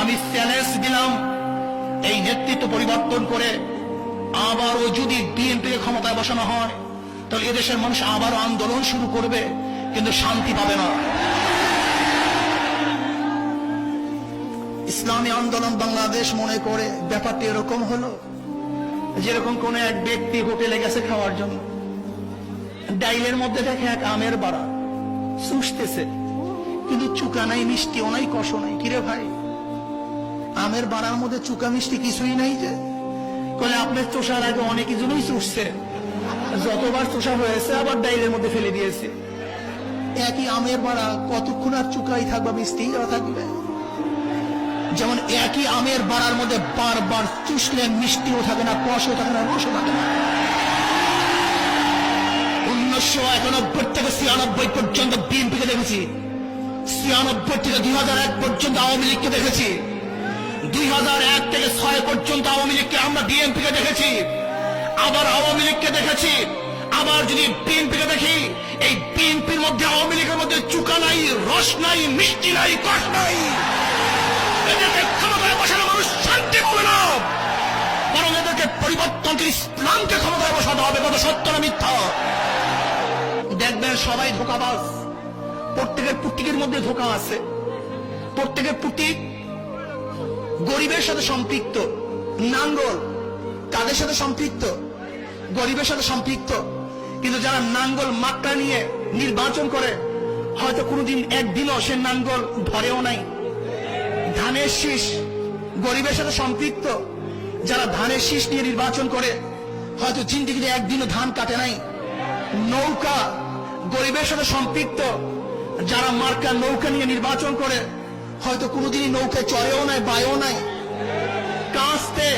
আমি চ্যালেঞ্জ দিলাম, এই নেতৃত্ব পরিবর্তন করে আবারও যদি বিএনপিকে ক্ষমতায় বসানো হয়, তাহলে এদেশের মানুষ আবারও আন্দোলন শুরু করবে, কিন্তু শান্তি পাবে না। ইসলামী আন্দোলন বাংলাদেশ মনে করে ব্যাপারটি এরকম হলো, যেরকম কোন এক ব্যক্তি হোটেলে গেছে খাওয়ার জন্য, ডাইলের মধ্যে দেখে এক আমের বাড়া চুষতেছে, কিন্তু চুকা নাই, মিষ্টিও নাই, কষও নাই। কিরে ভাই, আমের বাড়ার মধ্যে চুকা মিষ্টি কিছুই নাই যে? বলে আপনার চোষার আগে অনেক জনই চুষছে, যতবার চোষা হয়েছে আবার ডাইলের মধ্যে ফেলে দিয়েছে। একই আমের বাড়া কতক্ষণ আর চুকাই থাকবে, মিষ্টি থাকবে? যেমন একই আমের বাড়ার মধ্যে বারবার চুষলেন, মিষ্টিও থাকে না, কষও থাকে না, রসও থাকে না। 1991 থেকে 96 পর্যন্ত বিএনপিকে দেখেছি, 96 থেকে 2001 পর্যন্ত আওয়ামী লীগকে দেখেছি, 2001 থেকে 6 পর্যন্ত আওয়ামী লীগকে আমরা বিএনপিকে দেখেছি, আবার আওয়ামী লীগকে দেখেছি, আবার যদি বিএনপিকে দেখি, এই বিএনপির মধ্যে আওয়ামী লীগের মধ্যে চুকা নাই, রস নাই, মিষ্টি নাই, কষ নাই। এদেরকে ক্ষমতায় বসানো মানুষ শান্তি পাবে না, বরং এদেরকে পরিবর্তন করে ইসলামকে ক্ষমতায় বসাতে হবে। কত সত্য না মিথ্যা? দেখবেন সবাই ধোঁকাবাজ, প্রত্যেকের পুটিকের মধ্যে ধোঁকা আছে, প্রত্যেকের পুটিক গরিবের সাথে সম্পৃক্ত। নাঙ্গল কাদের সাথে সম্পৃক্ত? গরিবের সাথে সম্পৃক্ত। কিন্তু যারা নাঙ্গল মাক্কা নিয়ে নির্বাচন করে, হয়তো কোনোদিন একদিনও সে নাঙ্গল ধরেও নাই। ধানের শীষ গরিবের সাথে সম্পৃক্ত। যারা ধানের শীষ নিয়ে নির্বাচন করে, হয়তো জিন্দিগিতে একদিনও ধান কাটে নাই। নৌকা গরিবের সাথে সম্পৃক্ত। যারা মার্কা নৌকা নিয়ে নির্বাচন করে, হয়তো কোনোদিনই নৌকায় চড়েও নাই, বায়ও নাই। কাস্তে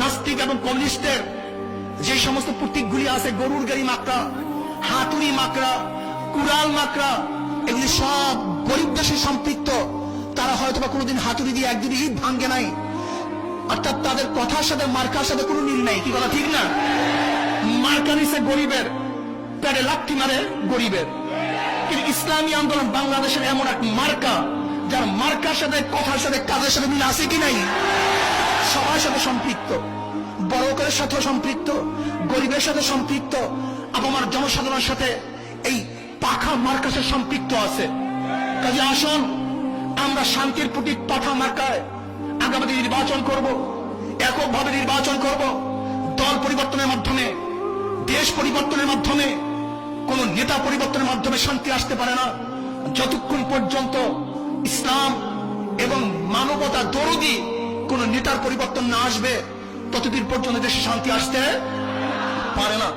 নাস্তিক এবং কমিউনিস্টের যে সমস্ত প্রতীকগুলি আছে, গরুর গাড়ি মাকড়া, হাতুড়ি মাকড়া, কুড়াল মাকড়া, এগুলি সব গরিব দেশে সম্পৃক্ত। তারা হয়তো বা কোনোদিন হাতুড়ি দিয়ে একদিন ইট ভাঙ্গে নাই, অর্থাৎ তাদের কথার সাথে মার্কার সাথে কোনো মিল নাই। কি কথা ঠিক না? মার্কা নিছে গরিবের, পেটে লাথি মারে গরিবের। কিন্তু ইসলামী আন্দোলন বাংলাদেশের এমন এক মার্কা, যার মার্কার সাথে কথার সাথে কাজের সাথে মিল আছে কি নাই? সবার সাথে সম্পৃক্ত, বড়দের সাথে সম্পৃক্ত, গরিবের সাথে সম্পৃক্ত, আবার জনসাধারণের সাথে এই পাখা মার্কার সাথে সম্পৃক্ত আছে। কাজে আসুন আমরা শান্তির প্রতীক পাখা মার্কায় আগামী নির্বাচন করব, এককভাবে নির্বাচন করব। দল পরিবর্তনের মাধ্যমে, দেশ পরিবর্তনের মাধ্যমে, কোন নেতা পরিবর্তনের মাধ্যমে শান্তি আসতে পারে না। যতক্ষণ পর্যন্ত ইসলাম এবং মানবতা দরদি কোন নেতার পরিবর্তন না আসবে, ততদিন পর্যন্ত দেশে শান্তি আসতে পারে না।